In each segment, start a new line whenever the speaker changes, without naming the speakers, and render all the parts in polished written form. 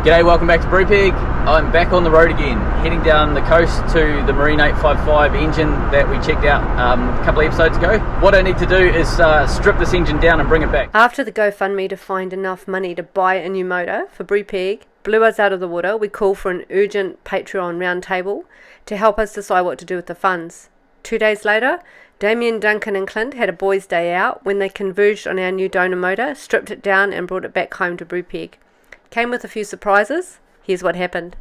G'day, welcome back to Brupeg. I'm back on the road again, heading down the coast to the Marine 855 engine that we checked out a couple of episodes ago. What I need to do is strip this engine down and bring it back.
After the GoFundMe to find enough money to buy a new motor for Brupeg blew us out of the water, we called for an urgent Patreon roundtable to help us decide what to do with the funds. 2 days later, Damien, Duncan and Clint had a boys' day out when they converged on our new donor motor, stripped it down and brought it back home to Brupeg. Came with a few surprises. Here's what happened.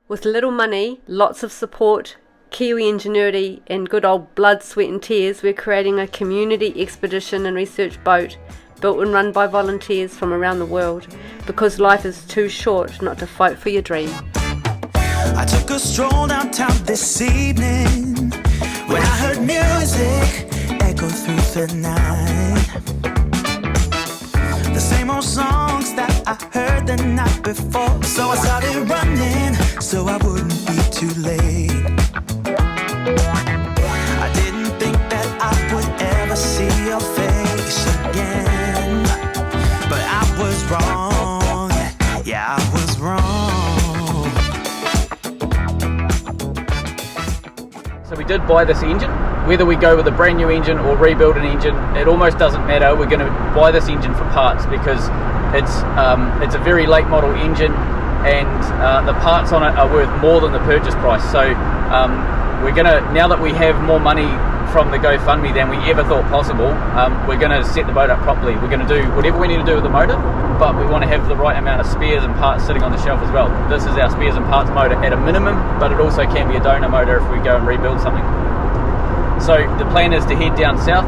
With little money, lots of support, Kiwi ingenuity and good old blood, sweat and tears, we're creating a community expedition and research boat built and run by volunteers from around the world, because life is too short not to fight for your dream.
I took a stroll downtown this evening when I heard music echo through the night. The same old songs that I heard the night before. So I started running so I wouldn't be too late. I didn't think that I would ever see your face again, but I was wrong. Yeah, I was wrong.
So we did buy this engine. Whether we go with a brand new engine or rebuild an engine, it almost doesn't matter. We're going to buy this engine for parts because it's a very late model engine, and the parts on it are worth more than the purchase price. So we're going to, now that we have more money from the GoFundMe than we ever thought possible, we're going to set the boat up properly. We're going to do whatever we need to do with the motor, but we want to have the right amount of spares and parts sitting on the shelf as well. This is our spares and parts motor at a minimum, but it also can be a donor motor if we go and rebuild something. So the plan is to head down south.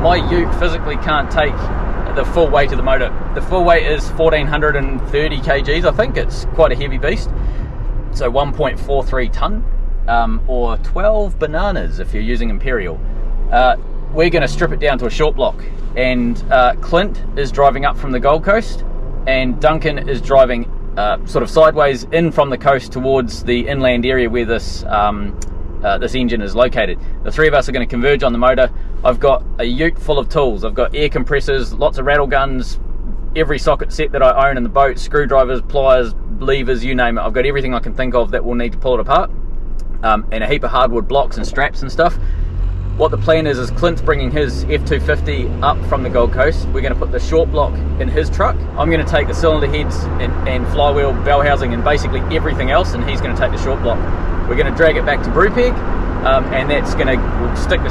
My ute physically can't take the full weight of the motor. The full weight is 1430 kgs, I think. It's quite a heavy beast. So 1.43 tonne, or 12 bananas if you're using Imperial. We're going to strip it down to a short block, and Clint is driving up from the Gold Coast, and Duncan is driving sort of sideways in from the coast towards the inland area where this engine is located. The three of us are going to converge on the motor. I've got a ute full of tools. I've got air compressors, lots of rattle guns, every socket set that I own in the boat, screwdrivers, pliers, levers, you name it. I've got everything I can think of that we'll need to pull it apart, and a heap of hardwood blocks and straps and stuff. What the plan is Clint's bringing his F250 up from the Gold Coast. We're going to put the short block in his truck. I'm going to take the cylinder heads and flywheel, bell housing and basically everything else, and he's going to take the short block. We're going to drag it back to Brupeg, and that's going to, we'll stick the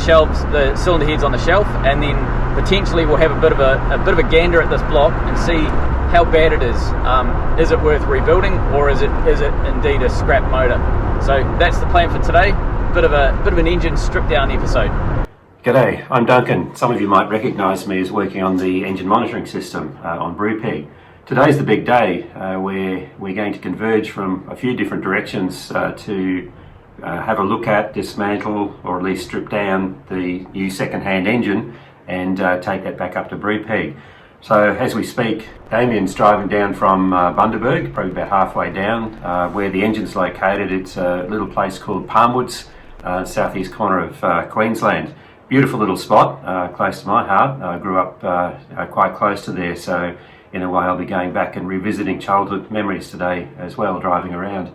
cylinder heads on the shelf, and then potentially we'll have a bit of a gander at this block and see how bad it is. Is it worth rebuilding, or is it indeed a scrap motor? So that's the plan for today. Bit of an engine strip down episode.
G'day, I'm Duncan. Some of you might recognise me as working on the engine monitoring system on Brupeg. Today's the big day where we're going to converge from a few different directions to have a look at, dismantle, or at least strip down the new second-hand engine and take that back up to Brupeg. So as we speak, Damien's driving down from Bundaberg, probably about halfway down, where the engine's located. It's a little place called Palmwoods, southeast corner of Queensland. Beautiful little spot, close to my heart. I grew up quite close to there, so in a way I'll be going back and revisiting childhood memories today as well, driving around.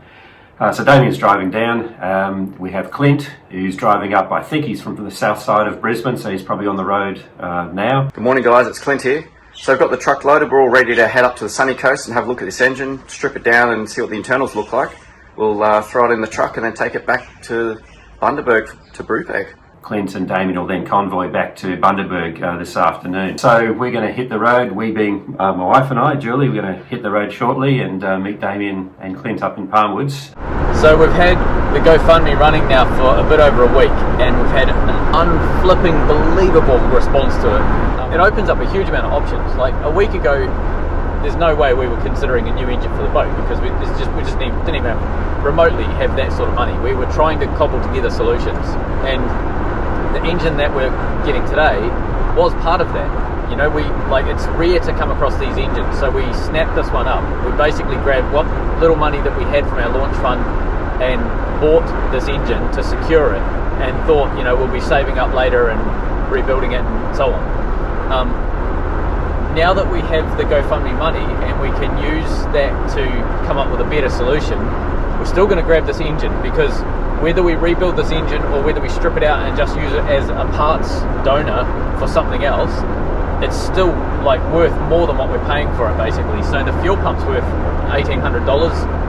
So Damien's driving down. We have Clint, who's driving up. I think he's from the south side of Brisbane, so he's probably on the road now.
Good morning guys, it's Clint here. So I've got the truck loaded. We're all ready to head up to the sunny coast and have a look at this engine, strip it down and see what the internals look like. We'll throw it in the truck and then take it back to Bundaberg to Brupeg.
Clint and Damien will then convoy back to Bundaberg this afternoon. So we're going to hit the road, we being my wife and I, Julie, we're going to hit the road shortly and meet Damien and Clint up in Palmwoods.
So we've had the GoFundMe running now for a bit over a week, and we've had an unflipping believable response to it. It opens up a huge amount of options. Like a week ago, there's no way we were considering a new engine for the boat because we just didn't even remotely have that sort of money. We were trying to cobble together solutions, and the engine that we're getting today was part of that. You know, it's rare to come across these engines, so we snapped this one up. We basically grabbed what little money that we had from our launch fund and bought this engine to secure it, and thought, you know, we'll be saving up later and rebuilding it and so on. now that we have the GoFundMe money and we can use that to come up with a better solution, we're still going to grab this engine, because whether we rebuild this engine or whether we strip it out and just use it as a parts donor for something else, it's still like worth more than what we're paying for it, basically. So the fuel pump's worth $1,800.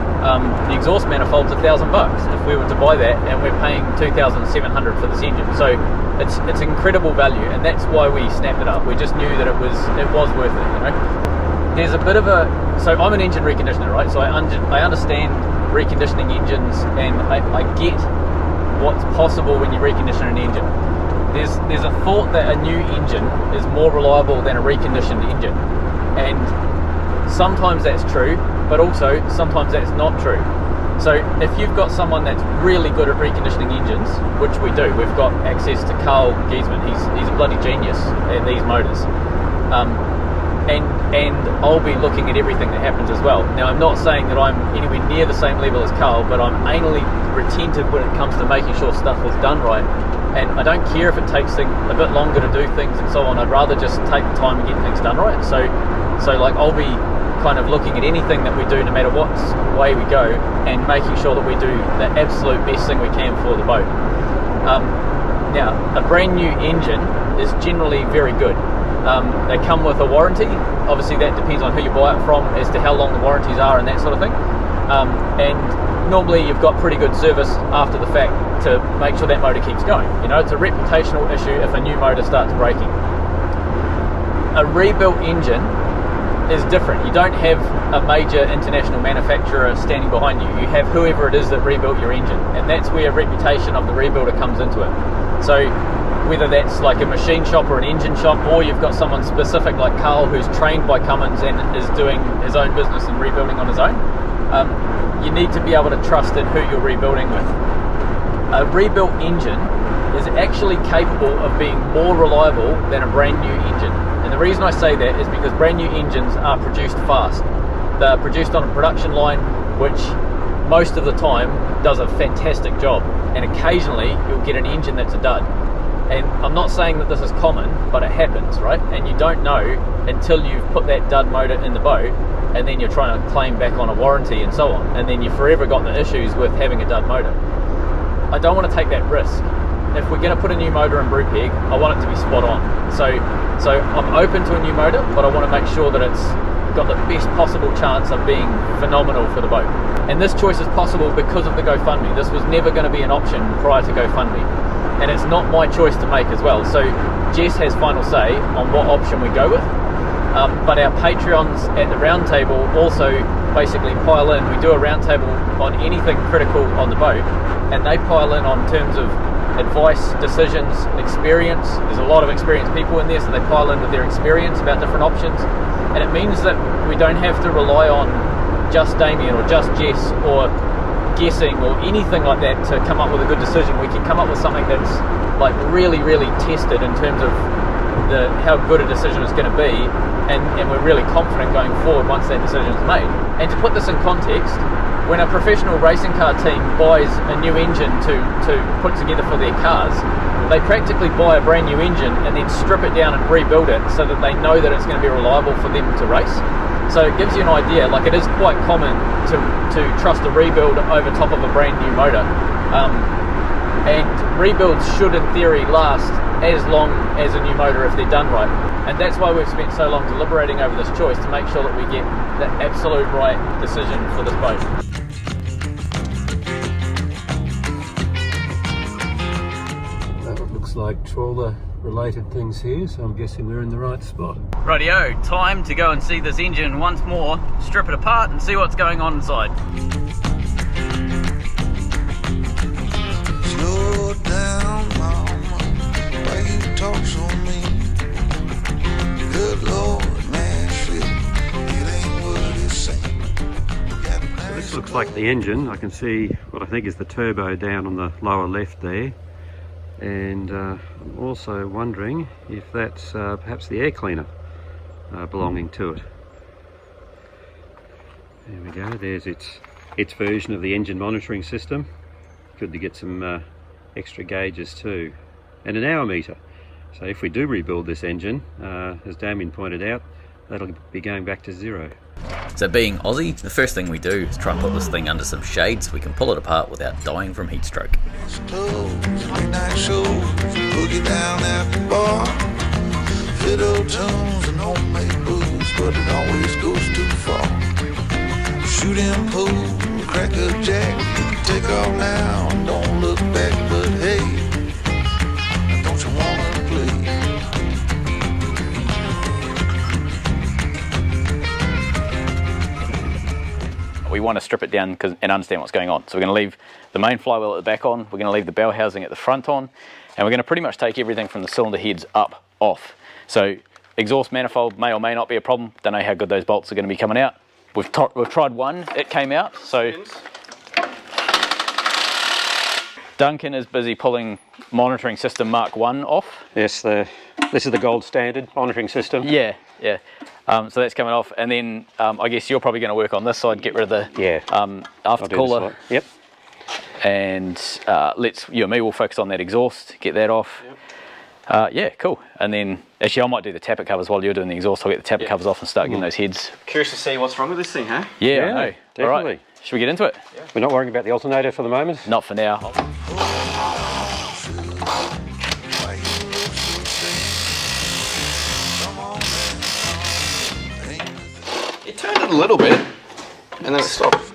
The exhaust manifold's $1,000 if we were to buy that, and we're paying $2,700 for this engine. So it's incredible value, and that's why we snapped it up. We just knew that it was worth it, you know. There's a bit of a, so I'm an engine reconditioner, right? So I understand reconditioning engines, and I get what's possible when you recondition an engine. There's a thought that a new engine is more reliable than a reconditioned engine, and sometimes that's true, but also sometimes that's not true. So if you've got someone that's really good at reconditioning engines, which we do, we've got access to Carl Giesman, he's a bloody genius at these motors, and I'll be looking at everything that happens as well. Now, I'm not saying that I'm anywhere near the same level as Carl, but I'm anally retentive when it comes to making sure stuff is done right, and I don't care if it takes a bit longer to do things and so on. I'd rather just take the time and get things done right. So like, I'll be kind of looking at anything that we do, no matter what way we go, and making sure that we do the absolute best thing we can for the boat. Now, a brand new engine is generally very good. They come with a warranty. Obviously that depends on who you buy it from as to how long the warranties are and that sort of thing. And normally you've got pretty good service after the fact to make sure that motor keeps going. You know, it's a reputational issue if a new motor starts breaking. A rebuilt engine is different. You don't have a major international manufacturer standing behind you. You have whoever it is that rebuilt your engine, and that's where reputation of the rebuilder comes into it. So whether that's like a machine shop or an engine shop, or you've got someone specific like Carl who's trained by Cummins and is doing his own business and rebuilding on his own, you need to be able to trust in who you're rebuilding with. A rebuilt engine is actually capable of being more reliable than a brand new engine. And the reason I say that is because brand new engines are produced fast. They're produced on a production line, which most of the time does a fantastic job. And occasionally you'll get an engine that's a dud. And I'm not saying that this is common, but it happens, right? And you don't know until you've put that dud motor in the boat, and then you're trying to claim back on a warranty and so on. And then you've forever got the issues with having a dud motor. I don't want to take that risk. If we're going to put a new motor in Brupeg, I want it to be spot on. So I'm open to a new motor, but I want to make sure that it's got the best possible chance of being phenomenal for the boat. And this choice is possible because of the GoFundMe. This was never going to be an option prior to GoFundMe. And it's not my choice to make as well. So Jess has final say on what option we go with. But our Patreons at the round table also basically pile in. We do a round table on anything critical on the boat, and they pile in on terms of advice, decisions, experience. There's a lot of experienced people in there, so they pile in with their experience about different options. And it means that we don't have to rely on just Damien or just Jess or guessing or anything like that to come up with a good decision. We can come up with something that's like really, really tested in terms of how good a decision is going to be, and we're really confident going forward once that decision is made. And to put this in context, when a professional racing car team buys a new engine to put together for their cars, they practically buy a brand new engine and then strip it down and rebuild it so that they know that it's going to be reliable for them to race. So it gives you an idea. Like, it is quite common to trust a rebuild over top of a brand new motor, and rebuilds should in theory last as long as a new motor if they're done right. And that's why we've spent so long deliberating over this choice, to make sure that we get the absolute right decision for this boat.
That looks like trawler related things here, so I'm guessing we're in the right spot.
Rightio, time to go and see this engine once more, strip it apart and see what's going on inside.
Slow down, mama, why you talk so mean? Good Lord, Nashville, it ain't what it seems.
So this looks like the engine. I can see what I think is the turbo down on the lower left there. And I'm also wondering if that's perhaps the air cleaner belonging to it. There we go, there's its version of the engine monitoring system. Good to get some extra gauges too, and an hour meter. So if we do rebuild this engine, as Damien pointed out,
that'll be going back to 0.
So being Aussie, the first thing we do is try and put this thing under some shade so we can pull it apart without dying from heat stroke.
Midnight shows, boogie down at the bar. Fiddle tunes and homemade booze, but it always goes too far. Shooting pool, crack a jack, take off now, don't look back, but hey, don't you wanna play?
We want to strip it down and understand what's going on. So we're going to leave the main flywheel at the back on, we're going to leave the bell housing at the front on, and we're going to pretty much take everything from the cylinder heads up off. So exhaust manifold may or may not be a problem, don't know how good those bolts are going to be coming out. We've tried one, it came out, so Duncan is busy pulling monitoring system Mark 1 off.
Yes, this is the gold standard monitoring system.
Yeah. So that's coming off, and then I guess you're probably going to work on this side, get rid of the aftercooler.
Yep.
And you and me will focus on that exhaust, get that off. Yep. Yeah, cool. And then actually I might do the tappet covers while you're doing the exhaust. I'll get the tappet covers off and start getting those heads.
Curious to see what's wrong with this thing, huh?
Yeah, I know.
Definitely.
All right, should we get into it?
Yeah. We're not worrying about the alternator for the moment?
Not for now.
It turned it a little bit, and then it stopped.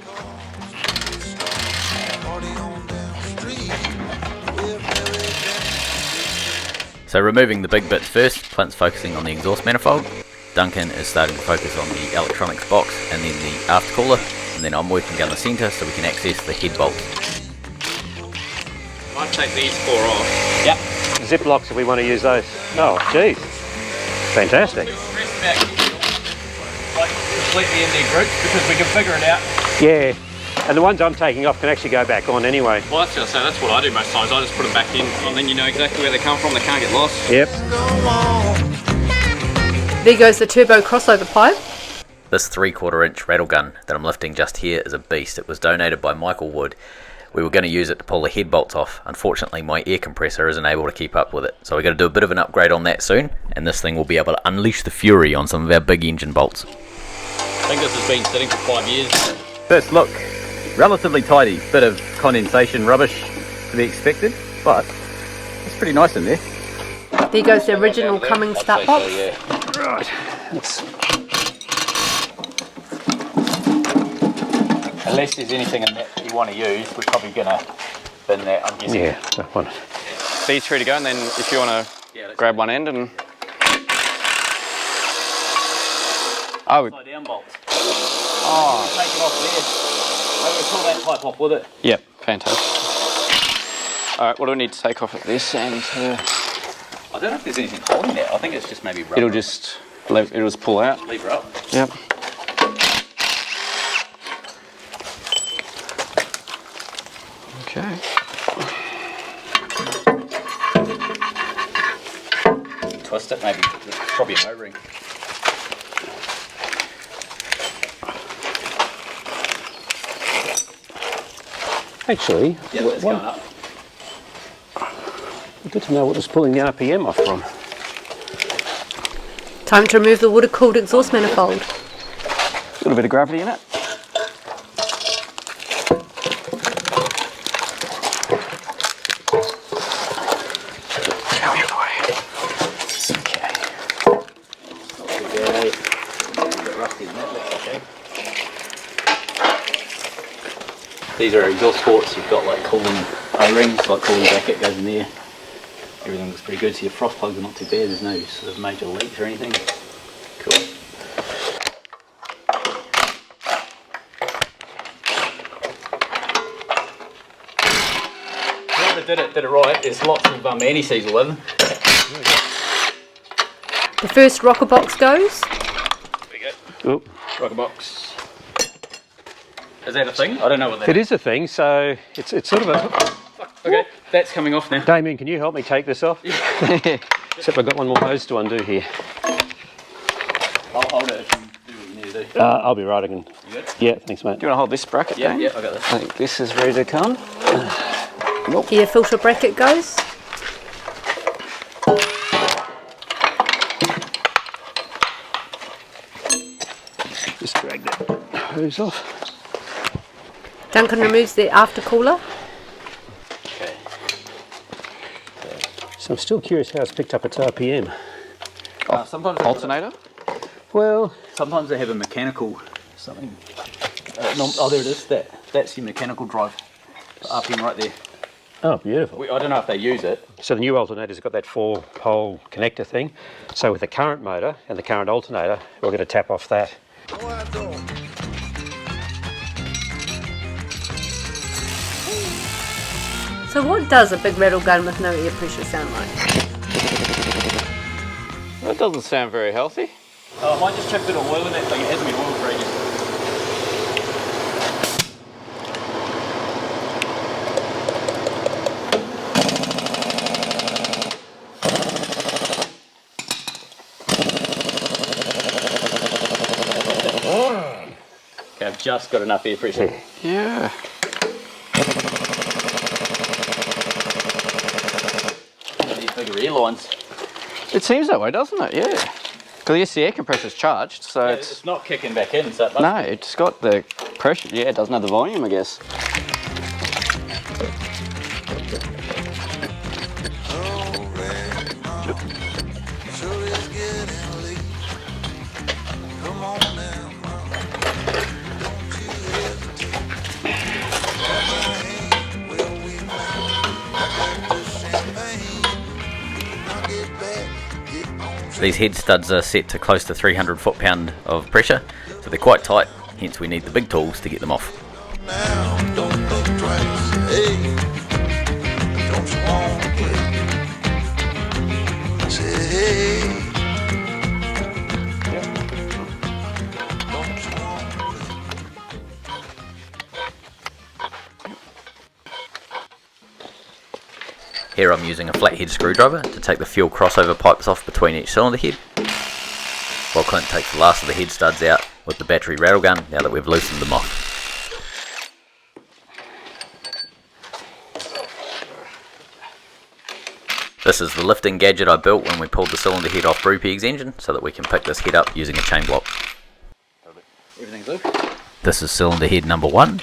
So removing the big bits first, Clint's focusing on the exhaust manifold, Duncan is starting to focus on the electronics box and then the aftercooler, and then I'm working down the centre so we can access the head bolts.
Might take these 4 off.
Yep.
Zip locks if we want to use those. Oh, geez. Fantastic.
Press back, like completely in their groups because we can figure it out.
Yeah. And the ones I'm taking off can actually go back on anyway.
Well, that's going to say, that's what I do most times. I just put them back in, and then you know exactly where they come from. They can't get lost.
Yep.
There goes the turbo crossover pipe.
This 3/4 inch rattle gun that I'm lifting just here is a beast. It was donated by Michael Wood. We were going to use it to pull the head bolts off. Unfortunately, my air compressor isn't able to keep up with it. So we're going to do a bit of an upgrade on that soon, and this thing will be able to unleash the fury on some of our big engine bolts.
I think this has been sitting for 5 years.
First look, relatively tidy, bit of condensation rubbish to be expected, but it's pretty nice in there.
There goes the original Cummins start box.
Right.
Unless there's anything in that you want to use, we're probably going to bin that, I'm guessing.
Yeah, that one.
These 3 to go, and then if you want to grab one end and... Oh,
Upside down bolts. Oh. Take it off there. Maybe we'll pull that pipe off with it.
yep, fantastic. Alright, what do we need to take off at this end?
I don't know if there's anything holding that. I think it's just maybe rubber.
It'll just pull out.
Lever up.
Yep. Okay.
Twist it maybe. There's probably a O-ring.
Actually,
Yeah, that's going up.
good to know what was pulling the RPM off from.
Time to remove the water-cooled exhaust manifold.
A little bit of gravity in it.
These are exhaust ports. You've got like cooling O-rings, like cooling bracket goes in there. Everything looks pretty good. So your frost plugs are not too bad. There's no sort of major leaks or anything. Cool. Whoever did it right. There's lots of anti-seasal in.
The first rocker box goes.
There we go.
Oop.
Rocker box. Is that a thing? I don't know what that
It is a thing, so it's sort of a...
Okay, that's coming off now.
Damien, can you help me take this off? Except I've got one more hose to undo here.
I'll hold it if you do what you need to do.
I'll be right again.
You good?
Yeah, thanks mate.
Do you want to hold this bracket?
Yeah,
Dan?
yeah, I got this.
I think this is ready to come.
Here, filter bracket goes.
hose off.
Duncan removes the after cooler.
So I'm still curious how it's picked up its RPM.
Sometimes
Alternator?
Well,
sometimes they have a mechanical something. Oh, there it is. That's your mechanical drive RPM right there.
oh, beautiful.
I don't know if they use it.
So the new alternator's got that 4-pole connector thing. So with the current motor and the current alternator, we're going to tap off that.
So what does a big rattle gun with no air pressure sound like?
That doesn't sound very healthy.
I might just chuck a bit of oil in that thing. It hasn't been oiled for ages. Okay, I've just got enough air pressure.
Yeah.
These bigger airlines.
It seems that way, doesn't it? Yeah. Because yes, the air compressor's charged, so
Yeah,
it's...
it's not kicking back in, so it must
No, it's got the pressure. Yeah, it doesn't have the volume, I guess.
These head studs are set to close to 300 foot-pound of pressure, so they're quite tight, hence we need the big tools to get them off.
Now, don't think twice. Hey, don't you want to play? Say, hey. Don't you want to play?
Here I'm using a flathead screwdriver to take the fuel crossover pipes off between each cylinder head, while Clint takes the last of the head studs out with the battery rattle gun now that we've loosened them off. This is the lifting gadget I built when we pulled the cylinder head off Brupeg's engine so that we can pick this head up using a chain block.
Everything's good.
This is cylinder head number 1.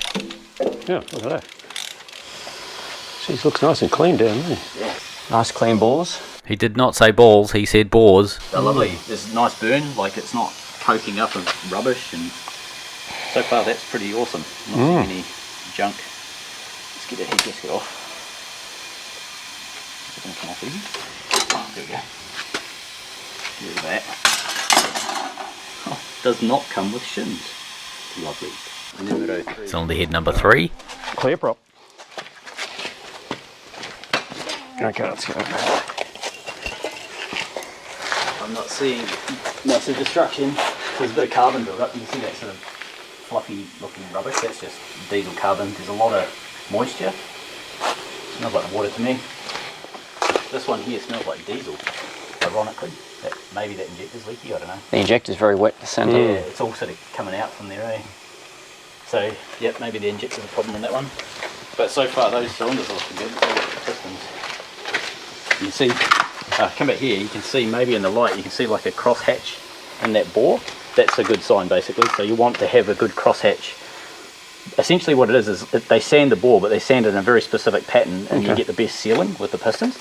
Yeah, look at that. Geez, looks nice and clean down there.
Nice clean bores.
He did not say balls, he said bores.
They're lovely. There's a nice burn, like it's not coking up of rubbish, and so far that's pretty awesome. Not seeing any junk. Let's get the head gasket off. Is it going to come off easy? Oh, there we go. There's that. Oh, does not come with shins. Lovely. Numero 3.
Cylinder head number 3.
Clear prop. Okay, let's go.
I'm not seeing massive destruction. There's a bit of carbon build up. You can see that sort of fluffy looking rubbish. That's just diesel carbon. There's a lot of moisture. Smells like water to me. This one here smells like diesel, ironically. Maybe that injector's leaky, I don't know.
The injector's very wet, the centre.
Yeah, it's all sort of coming out from there, eh? So, yep, maybe the injector's a problem on that one. But so far those cylinders are looking good. So the pistons. You can see, come back here, you can see maybe in the light, you can see like a cross hatch in that bore. That's a good sign basically. So you want to have a good cross hatch. Essentially what it is they sand the bore, but they sand it in a very specific pattern, and you get the best sealing with the pistons.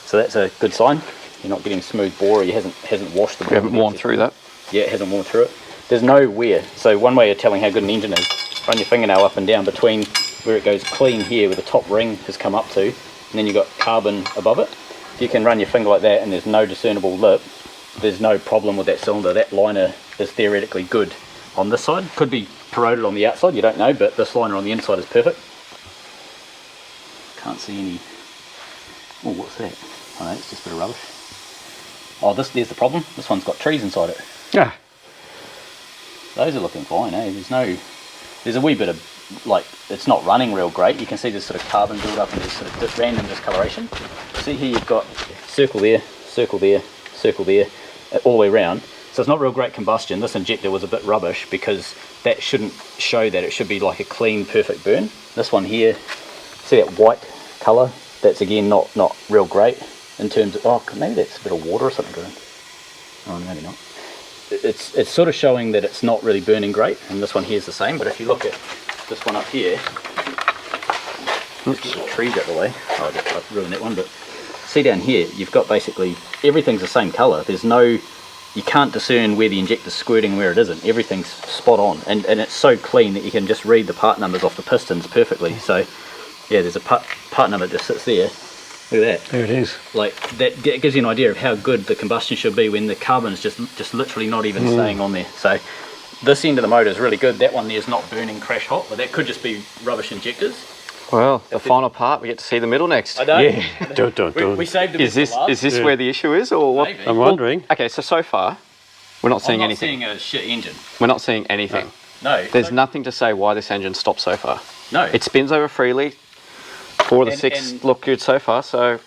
So that's a good sign. You're not getting smooth bore, or you hasn't washed the bore.
You haven't worn through that?
Yeah, it hasn't worn through it. There's no wear. So one way of telling how good an engine is, run your fingernail up and down between where it goes clean here, where the top ring has come up to, and then you've got carbon above it. If you can run your finger like that and there's no discernible lip, there's no problem with that cylinder. That liner is theoretically good on this side. Could be corroded on the outside, you don't know, but this liner on the inside is perfect. Can't see any... Oh, what's that? Oh, no, it's just a bit of rubbish. Oh, there's the problem. This one's got trees inside it.
Yeah.
Those are looking fine, eh? There's a wee bit of, like, it's not running real great. You can see there's sort of carbon build up and there's sort of random discoloration. See here you've got circle there, circle there, circle there, all the way around. So it's not real great combustion. This injector was a bit rubbish because that shouldn't show that. It should be like a clean, perfect burn. This one here, see that white colour? That's again not real great in terms of, oh, maybe that's a bit of water or something going on. Oh, maybe not. it's sort of showing that it's not really burning great, and this one here is the same. But if you look at this one up here, oops, the trees out the way. Oh, I ruined that one. But see down here, you've got basically everything's the same colour. There's no, you can't discern where the injector's squirting and where it isn't. Everything's spot on, and it's so clean that you can just read the part numbers off the pistons perfectly. So yeah, there's a part number that just sits there. Look at that.
There it is.
Like that gives you an idea of how good the combustion should be when the carbon is just literally not even staying on there. So this end of the motor is really good. That one there is not burning crash hot, but that could just be rubbish injectors.
Well, the final part, we get to see the middle next.
I know.
Yeah. Dun.
We saved it.
Is this where the issue is, or what?
Maybe.
I'm wondering.
Okay, so far we're not seeing
I'm not
anything.
seeing a shit engine.
We're not seeing anything.
No.
There's nothing to say why this engine stopped so far.
No.
It spins over freely. 4 of the
And-
6
and-
look good so far. So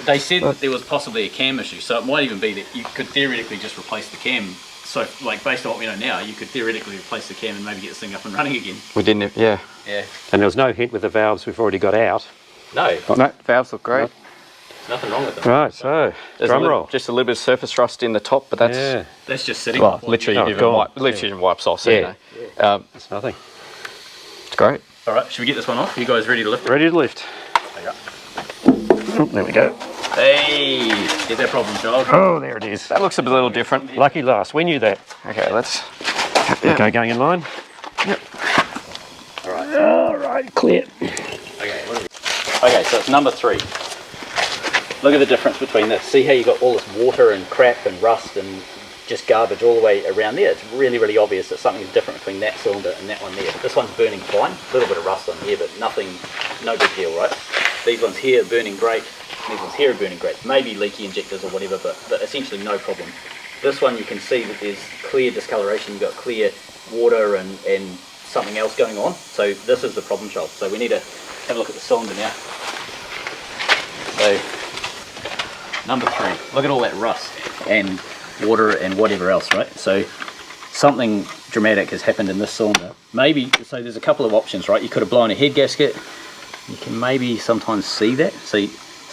They said that there was possibly a cam issue, so it might even be that you could theoretically just replace the cam. So, like, based on what we know now, you could theoretically replace the cam and maybe get this thing up and running again.
we didn't. Yeah.
Yeah.
And there was no hint with the valves we've already got out.
No,
No, valves look great.
there's nothing wrong with them.
Right, so
There's
drum roll.
just a little bit of surface rust in the top, but that's
Yeah,
That's just sitting.
well,
before
literally
Oh,
even
gone.
literally wipes off. So,
Yeah.
you know,
that's nothing.
it's great.
All right, should we get this one off? You guys ready to lift it?
Ready to lift. Oh, there we go.
Hey, get that problem, child.
Oh, there it is.
That looks a little different.
Lucky last. We knew that.
Okay, let's.
Okay, going in line.
Yep.
All right, clear.
Okay, what are we? Okay, so it's number 3. Look at the difference between this. See how you got all this water and crap and rust and just garbage all the way around there? It's really, really obvious that something's different between that cylinder and that one there. This one's burning fine. A little bit of rust on here, but nothing, no big deal, right? These ones here are burning great. These ones here are burning great. Maybe leaky injectors or whatever, but essentially no problem. This one you can see that there's clear discoloration. You've got clear water and something else going on. So this is the problem child. So we need to have a look at the cylinder now. So number 3, look at all that rust and water and whatever else, right? So something dramatic has happened in this cylinder. Maybe, so there's a couple of options, right? You could have blown a head gasket. You can maybe sometimes see that. So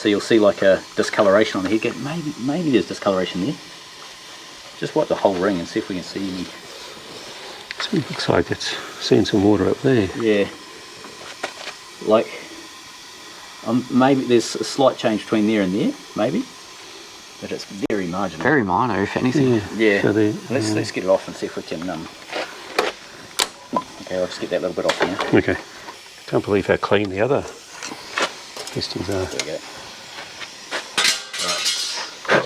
you'll see like a discoloration on the head gasket. Maybe there's discoloration there. Just wipe the whole ring and see if we can see any.
So it looks like it's seeing some water up there.
Yeah. Like, maybe there's a slight change between there and there, maybe. But it's very marginal.
Very minor, if anything.
Yeah.
So
Let's get it off and see if we can. Okay, I'll just get that little bit off now.
okay. Can't believe how clean the other pistons are.
There we go.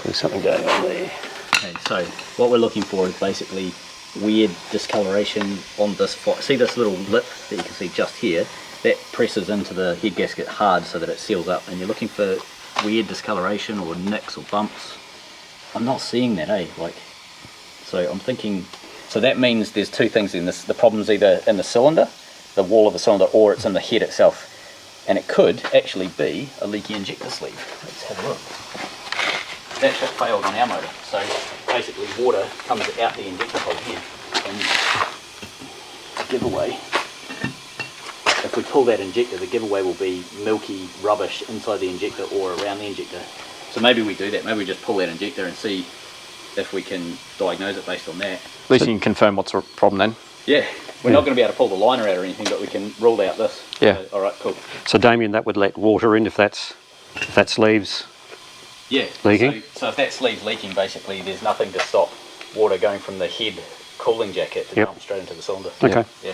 There's something going on there.
Okay, so what we're looking for is basically weird discoloration on this. See this little lip that you can see just here? That presses into the head gasket hard so that it seals up. And you're looking for weird discoloration or nicks or bumps. I'm not seeing that, like. So I'm thinking. So that means there's 2 things in this. The problem's either in the cylinder, the wall of the cylinder, or it's in the head itself. And it could actually be a leaky injector sleeve. Let's have a look. That's what failed on our motor. So basically water comes out the injector hole here. And the giveaway, if we pull that injector, the giveaway will be milky rubbish inside the injector or around the injector. So maybe we do that. Maybe we just pull that injector and see if we can diagnose it based on that.
At least you can confirm what's the problem then.
Yeah, we're not going to be able to pull the liner out or anything, but we can rule out this.
Yeah.
So, all right, cool.
So Damien, that would let water in if that sleeve's
Yeah.
leaking?
So if that sleeve's leaking, basically, there's nothing to stop water going from the head cooling jacket to
Yep.
jump straight into the cylinder.
Okay.
Yeah.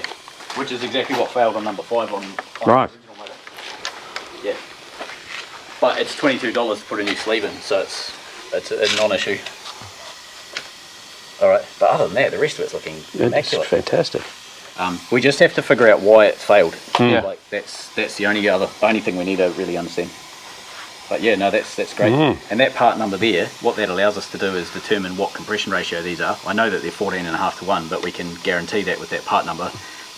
Which is exactly what failed on number 5 on
Right.
the original motor. Yeah. But it's $22 to put a new sleeve in, so it's a non-issue. All right. But other than that, the rest of it's looking
It's
immaculate.
fantastic.
We just have to figure out why it failed.
Yeah.
Like that's the only thing we need to really understand. But yeah, no, that's great. And that part number there, what that allows us to do is determine what compression ratio these are. I know that they're 14.5 to 1, but we can guarantee that with that part number.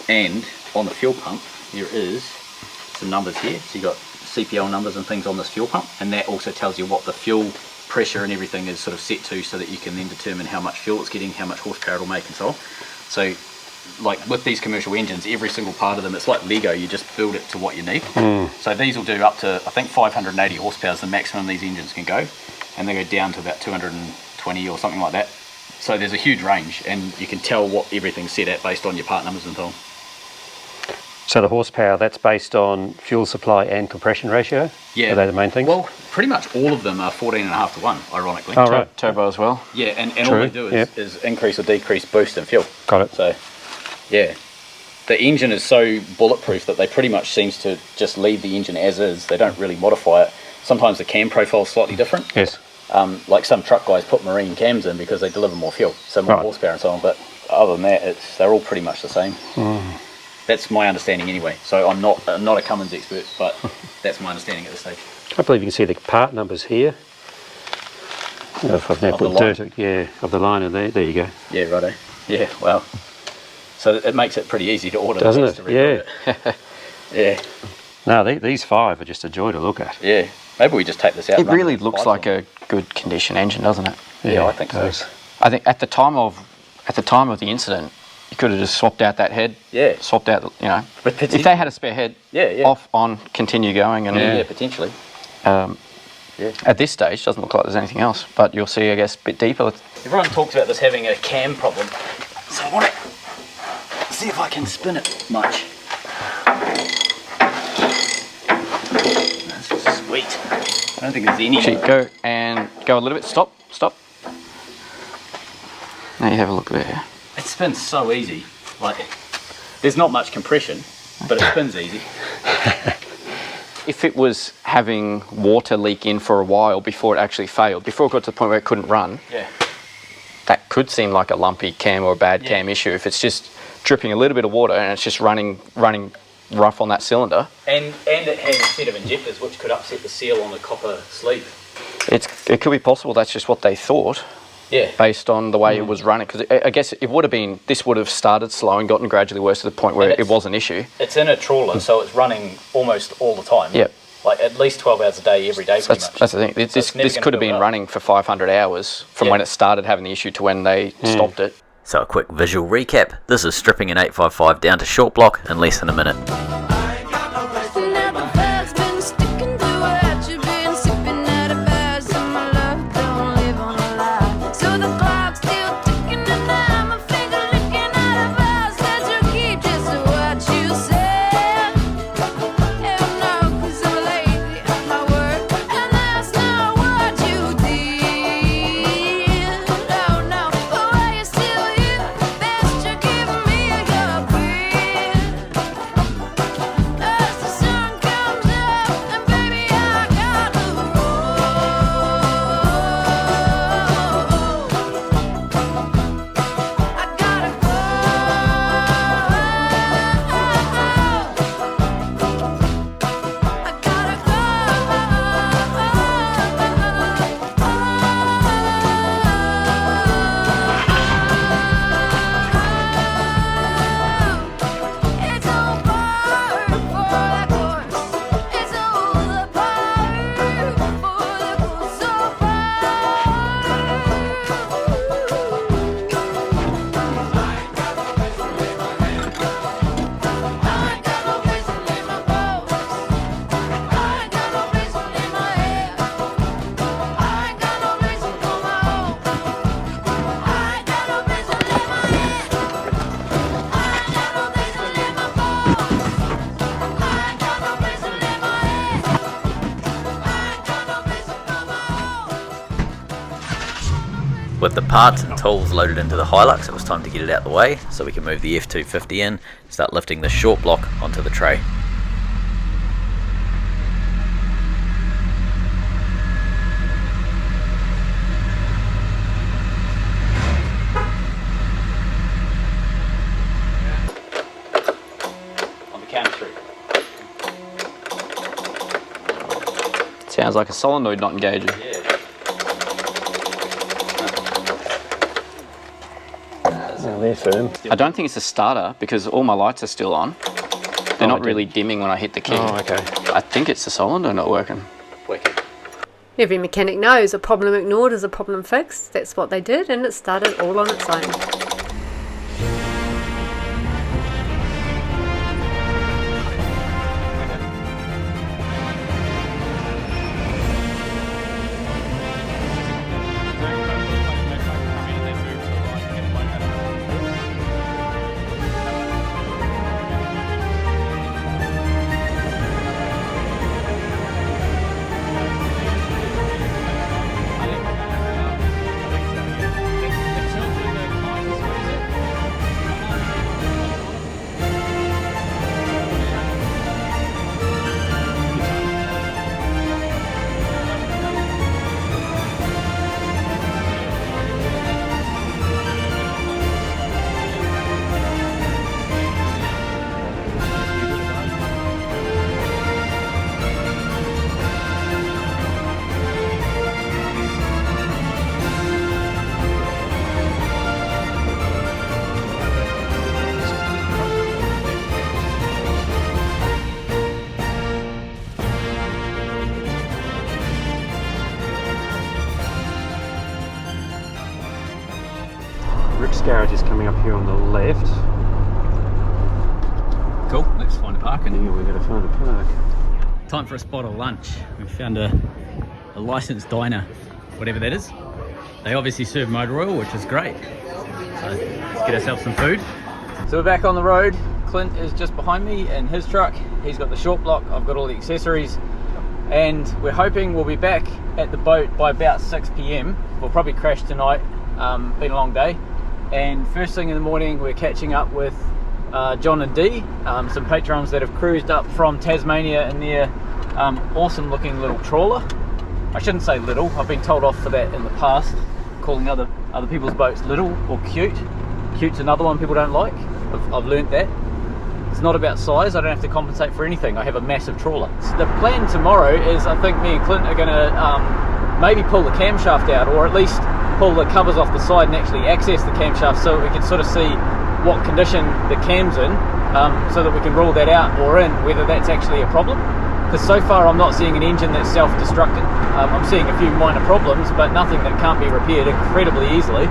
And on the fuel pump, there is some numbers here. So you got CPL numbers and things on this fuel pump, and that also tells you what the fuel pressure and everything is sort of set to, so that you can then determine how much fuel it's getting, how much horsepower it'll make, and so on. So like with these commercial engines, every single part of them, it's like Lego, you just build it to what you need. So these will do up to, I think 580 horsepower is the maximum these engines can go, and they go down to about 220 or something like that. So there's a huge range, and you can tell what everything's set at based on your part numbers and so on.
So the horsepower, that's based on fuel supply and compression ratio?
Yeah.
Are they the main things?
Well, pretty much all of them are 14.5 to 1, ironically.
Oh, right.
Turbo as well.
Yeah, and all
True,
they do
yep.
is increase or decrease boost and fuel.
Got it.
So, yeah. The engine is so bulletproof that they pretty much seems to just leave the engine as is. They don't really modify it. Sometimes the cam profile is slightly different.
Yes.
Like some truck guys put marine cams in because they deliver more fuel, so more
Right.
horsepower and so on. But other than that, they're all pretty much the same. That's my understanding anyway. So I'm not a Cummins expert, but that's my understanding at this stage.
I believe you can see the part numbers here. If I've now
Of
put
the line.
dirt, yeah, of the liner there. There you go.
Yeah, righto. Yeah, well, so it makes it pretty easy to order.
Doesn't
the
it?
to rebuild it. Yeah,
No, these 5 are just a joy to look at.
yeah. Maybe we just take this out.
It
and run
really
the
looks
pipes
like
on.
a good condition engine, doesn't it?
Yeah, I think
it
so.
does.
I think at the time of the incident, you could have just swapped out that head.
Yeah.
Swapped out,
But
if they had a spare head,
Yeah.
off, on, continue going, and
Yeah, potentially.
at this stage, doesn't look like there's anything else. But you'll see, I guess, a bit deeper.
Everyone talks about this having a cam problem, so I want to see if I can spin it much. That's sweet. I don't think there's any.
Actually, go a little bit. Stop. Now you have a look there.
It spins so easy. Like, there's not much compression, but it spins easy.
If it was having water leak in for a while before it actually failed, before it got to the point where it couldn't run,
Yeah.
that could seem like a lumpy cam or a bad cam issue. If it's just dripping a little bit of water and it's just running rough on that cylinder,
And it has a set of injectors which could upset the seal on the copper sleeve.
it could be possible that's just what they thought
Yeah.
based on the way it was running. Because I guess it would have been, this would have started slow and gotten gradually worse to the point where
And
it was an issue.
It's in a trawler, so it's running almost all the time.
Yep.
Like at least 12 hours a day, every day, pretty much.
That's the thing.
So it's
This
never
could have
gonna
been
build up.
running for 500 hours from
Yeah.
when it started having the issue to when they stopped it.
So a quick visual recap. This is stripping an 855 down to short block in less than a minute. With the parts and tools loaded into the Hilux, it was time to get it out the way so we can move the F250 in and start lifting the short block onto the tray.
On the count of 3.
Sounds like a solenoid not engaging.
Yeah.
Now they're firm.
I don't think it's a starter because all my lights are still on. They're not really dimming when I hit the key.
Oh, okay.
I think it's the solenoid not working.
Wicked.
Every mechanic knows a problem ignored is a problem fixed. That's what they did, and it started all on its own.
garage is coming up here on the left.
Cool, let's find a park.
Yeah, we've got to find a park.
Time for a spot of lunch. We found a licensed diner, whatever that is. They obviously serve motor oil, which is great. So let's get ourselves some food. So we're back on the road. Clint is just behind me in his truck. He's got the short block, I've got all the accessories. And we're hoping we'll be back at the boat by about 6 p.m. We'll probably crash tonight, been a long day. And first thing in the morning, we're catching up with John and Dee, some patrons that have cruised up from Tasmania in their awesome looking little trawler. I shouldn't say little, I've been told off for that in the past, calling other people's boats little or cute. Cute's another one people don't like. I've learnt that. It's not about size, I don't have to compensate for anything. I have a massive trawler. So the plan tomorrow is, I think me and Clint are going to maybe pull the camshaft out, or at least pull the covers off the side and actually access the camshaft so we can sort of see what condition the cam's in, so that we can rule that out or in whether that's actually a problem. Because so far I'm not seeing an engine that's self-destructing. I'm seeing a few minor problems, but nothing that can't be repaired incredibly easily.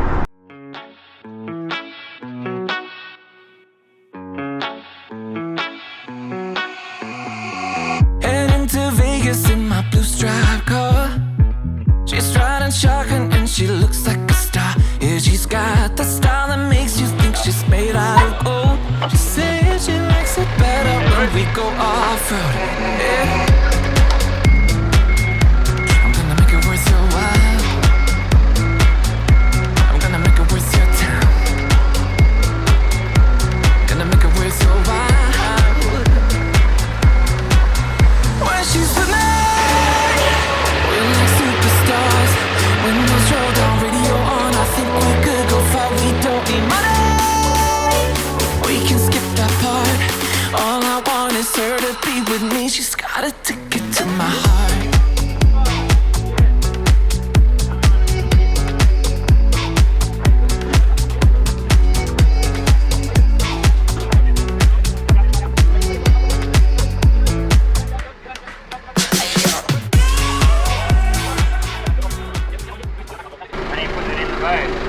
Heading to Vegas in my blue striped car. She's riding shotgun and she looks like a star. Yeah, she's got the style that makes you think she's made out of gold. She says she likes it better when we go off-road. Yeah. I'm gonna make it worth your while. I'm gonna make it worth your time. Gonna make it worth your while. When she's with me, we're like superstars. Windows roll down, radio on. I think we could go far. We don't need money. We can skip that part. All I want is her to be with me. She's got a ticket to my heart.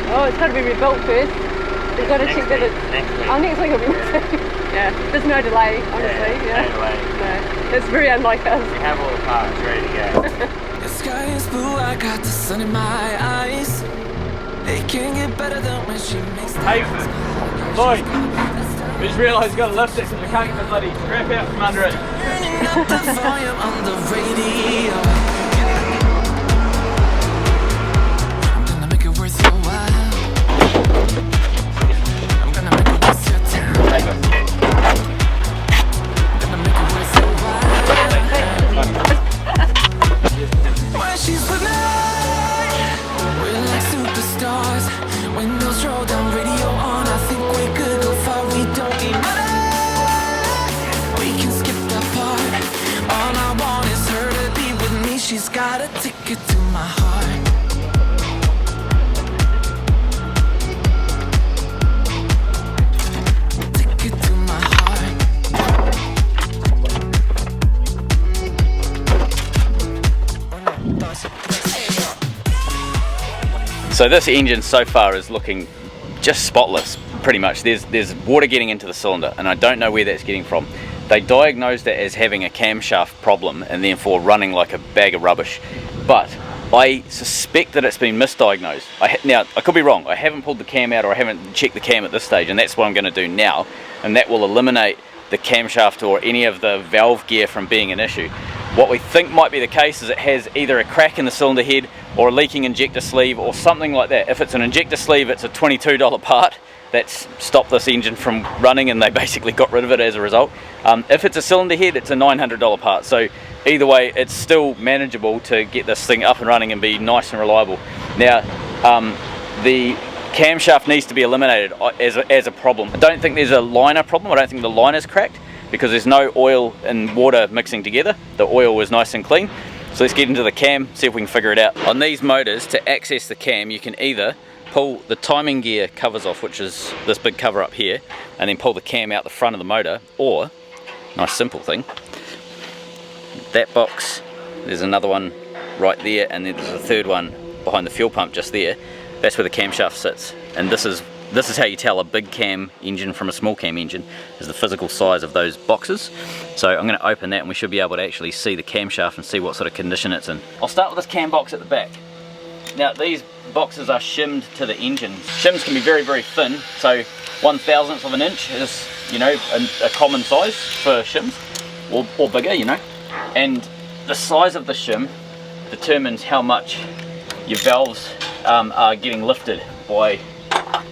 Oh, it's got to be rebuilt first. We've got to check that it's... Next week will be missing. Yeah, there's no delay, honestly. Yeah.
No delay.
No, it's very unlike us.
We have all the parts ready to go.
The sky is blue, I got the sun in my eyes. They can't get better than when she makes the
Hey, boy, we just realised we've got to lift it because we can't get the bloody crap out from under it.
Turning up the volume on the radio. I'm gonna make it worth your while. I'm gonna make it worth your time. I'm gonna make it worth your while. When she's with me, we're like superstars. Windows roll down, radio on. I think we could go far. We don't need money. We can skip that part. All I want is her to be with me. She's got a ticket to my heart. Ticket to my heart.
So this engine so far is looking just spotless, pretty much. There's water getting into the cylinder, and I don't know where that's getting from. They diagnosed it as having a camshaft problem and therefore running like a bag of rubbish, but I suspect that it's been misdiagnosed. Now, I could be wrong. I haven't pulled the cam out, or I haven't checked the cam at this stage, and that's what I'm going to do now, and that will eliminate the camshaft or any of the valve gear from being an issue. What we think might be the case is it has either a crack in the cylinder head or a leaking injector sleeve or something like that. If it's an injector sleeve, it's a $22 part that's stopped this engine from running, and they basically got rid of it as a result. If it's a cylinder head, it's a $900 part. So either way, it's still manageable to get this thing up and running and be nice and reliable. Now, the camshaft needs to be eliminated as a problem. I don't think there's a liner problem. I don't think the liner's cracked because there's no oil and water mixing together. The oil was nice and clean. So let's get into the cam, see if we can figure it out. On these motors, to access the cam, you can either pull the timing gear covers off, which is this big cover up here, and then pull the cam out the front of the motor, or, nice simple thing, that box, there's another one right there, and then there's a third one behind the fuel pump just there. That's where the camshaft sits, and this is This is how you tell a big cam engine from a small cam engine, is the physical size of those boxes. So I'm going to open that and we should be able to actually see the camshaft and see what sort of condition it's in. I'll start with this cam box at the back. Now these boxes are shimmed to the engine. Shims can be very, very thin, so 1/1000th of an inch is, you know, a common size for shims, or bigger, you know. And the size of the shim determines how much your valves are getting lifted by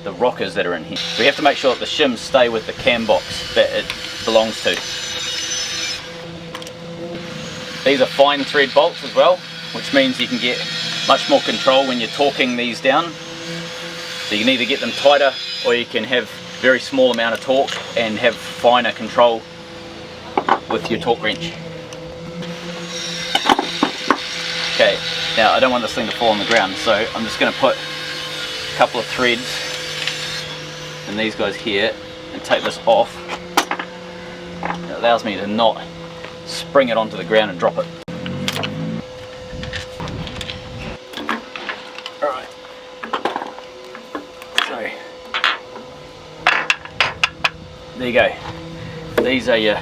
the rockers that are in here. We have to make sure that the shims stay with the cam box that it belongs to. These are fine thread bolts as well, which means you can get much more control when you're torquing these down. So you can either get them tighter or you can have very small amount of torque and have finer control with your torque wrench. Okay, now I don't want this thing to fall on the ground, so I'm just going to put a couple of threads in these guys here and take this off. It allows me to not spring it onto the ground and drop it. Alright, so there you go. These are your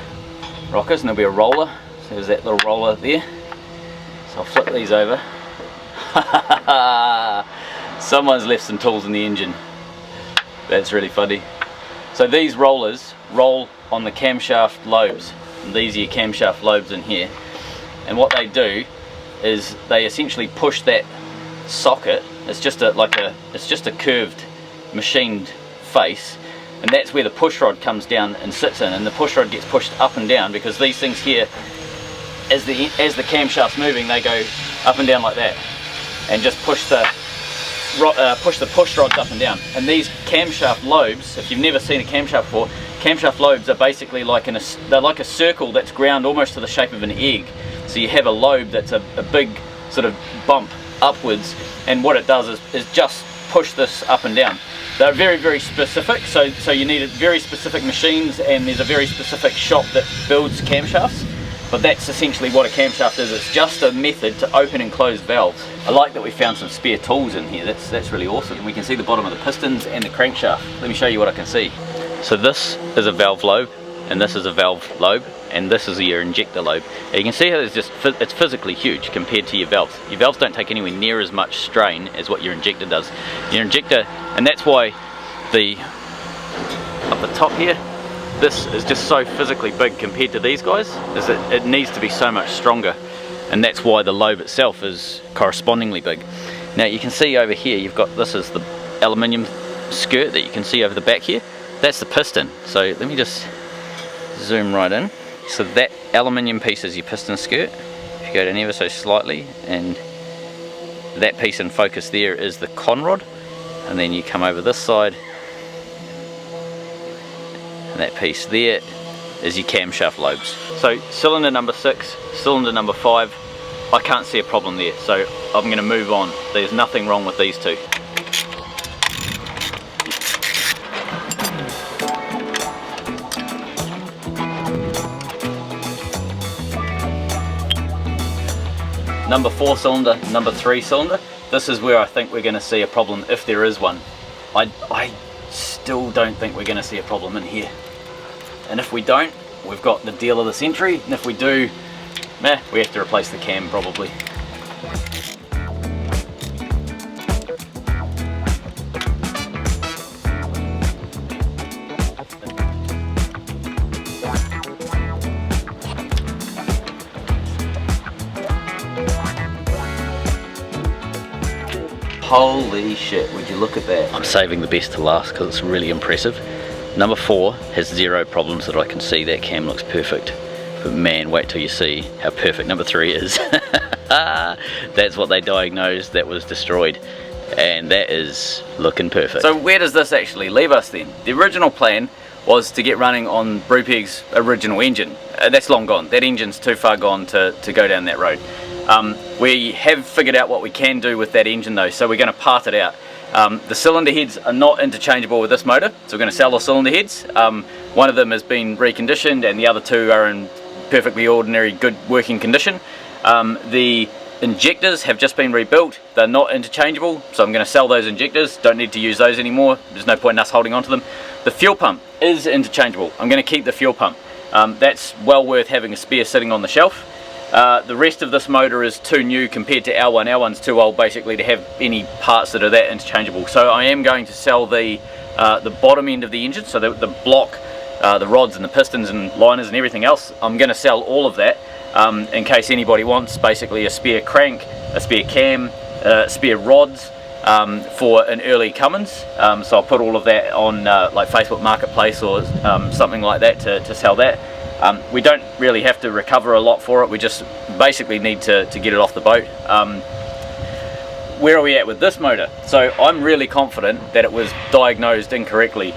rockers and there'll be a roller, so there's that little roller there. So I'll flip these over. Someone's left some tools in the engine. That's really funny. So these rollers roll on the camshaft lobes. And these are your camshaft lobes in here. And what they do is they essentially push that socket. It's just a curved machined face. And that's where the push rod comes down and sits in. And the push rod gets pushed up and down because these things here, as the camshaft's moving, they go up and down like that, and just push the push rods up and down. And these camshaft lobes, if you've never seen a camshaft before, camshaft lobes are basically like they're like a circle that's ground almost to the shape of an egg. So you have a lobe that's a big sort of bump upwards, and what it does is just push this up and down. They're very, very specific, so you need very specific machines, and there's a very specific shop that builds camshafts. But that's essentially what a camshaft is. It's just a method to open and close valves. I like that we found some spare tools in here. That's really awesome. And we can see the bottom of the pistons and the crankshaft. Let me show you what I can see. So this is a valve lobe, and this is a valve lobe, and this is your injector lobe. And you can see how it's physically huge compared to your valves. Your valves don't take anywhere near as much strain as what your injector does. Your injector, and that's why up the top here, this is just so physically big compared to these guys, is that it needs to be so much stronger, and that's why the lobe itself is correspondingly big. Now you can see over here, you've got, this is the aluminium skirt that you can see over the back here. That's the piston. So let me just zoom right in. So that aluminium piece is your piston skirt. If you go down ever so slightly, and that piece in focus there is the conrod, and then you come over this side, and that piece there is your camshaft lobes. So cylinder number 6, cylinder number 5, I can't see a problem there, so I'm going to move on. There's nothing wrong with these two. Number 4 cylinder, number 3 cylinder, this is where I think we're going to see a problem, if there is one. I still don't think we're going to see a problem in here. And if we don't, we've got the deal of the century, and if we do, we have to replace the cam probably. Holy shit, would you look at that. I'm saving the best to last because it's really impressive. Number 4 has 0 problems that I can see. That cam looks perfect. But man, wait till you see how perfect number 3 is. That's what they diagnosed that was destroyed. And that is looking perfect. So where does this actually leave us then? The original plan was to get running on Brupeg's original engine. That's long gone. That engine's too far gone to go down that road. We have figured out what we can do with that engine though, so we're going to part it out. The cylinder heads are not interchangeable with this motor, so we're going to sell the cylinder heads. One of them has been reconditioned and the other 2 are in perfectly ordinary good working condition. The
injectors have just been rebuilt. They're not interchangeable, so I'm going to sell those injectors. Don't need to use those anymore. There's no point in us holding on to them. The fuel pump is interchangeable. I'm going to keep the fuel pump. That's well worth having a spare sitting on the shelf. The rest of this motor is too new compared to our one. Our one's too old basically to have any parts that are that interchangeable. So I am going to sell the bottom end of the engine, so the block, the rods and the pistons and liners and everything else. I'm going to sell all of that in case anybody wants basically a spare crank, a spare cam, spare rods for an early Cummins. So I'll put all of that on like Facebook Marketplace or something like that to sell that. We don't really have to recover a lot for it. We just basically need to get it off the boat. Where are we at with this motor? So I'm really confident that it was diagnosed incorrectly.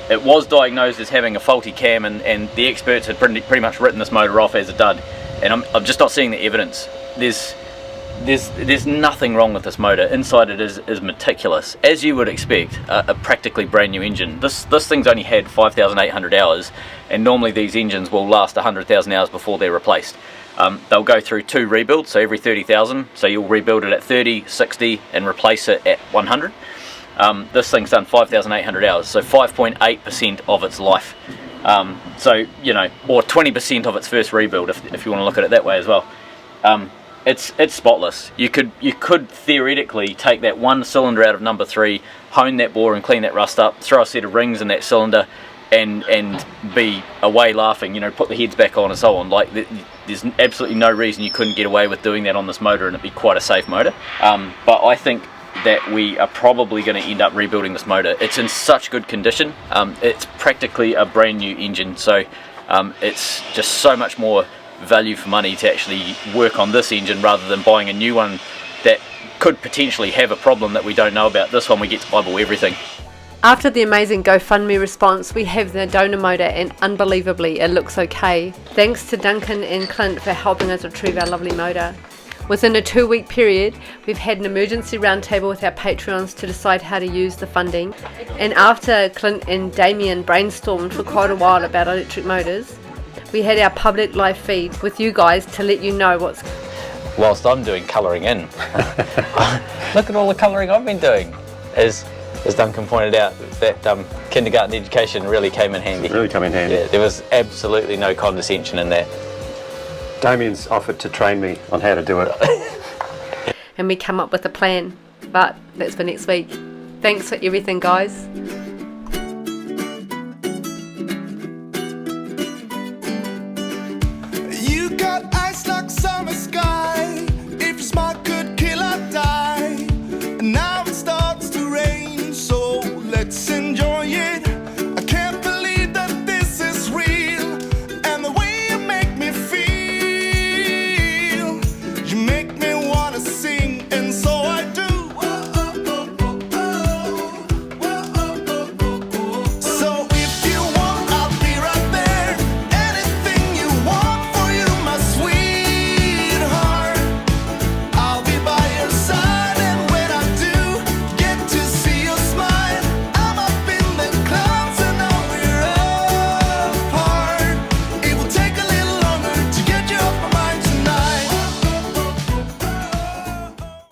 It was diagnosed as having a faulty cam, and the experts had pretty much written this motor off as a dud. And I'm just not seeing the evidence. There's nothing wrong with this motor. Inside it is meticulous, as you would expect. A practically brand new engine. This thing's only had 5,800 hours, and normally these engines will last 100,000 hours before they're replaced. They'll go through 2 rebuilds, so every 30,000. So you'll rebuild it at 30, 60, and replace it at 100. This thing's done 5,800 hours, so 5.8% of its life. So, you know, or 20% of its first rebuild, if you want to look at it that way as well. It's spotless. You could theoretically take that one cylinder out of number 3, hone that bore and clean that rust up, throw a set of rings in that cylinder, and be away laughing. You know, put the heads back on and so on. Like, there's absolutely no reason you couldn't get away with doing that on this motor, and it'd be quite a safe motor. But I think that we are probably going to end up rebuilding this motor. It's in such good condition. It's practically a brand new engine, so it's just so much more value for money to actually work on this engine rather than buying a new one that could potentially have a problem that we don't know about. This one we get to eyeball everything.
After the amazing GoFundMe response, we have the donor motor, and unbelievably it looks okay. Thanks to Duncan and Clint for helping us retrieve our lovely motor. Within a 2-week period, we've had an emergency roundtable with our Patreons to decide how to use the funding, and after Clint and Damien brainstormed for quite a while about electric motors, we had our public live feed with you guys to let you know what's...
Whilst I'm doing colouring in, look at all the colouring I've been doing. As Duncan pointed out, that kindergarten education really came in handy.
It really came in handy.
Yeah, there was absolutely no condescension in that.
Damien's offered to train me on how to do it.
And we come up with a plan, but that's for next week. Thanks for everything, guys.
You got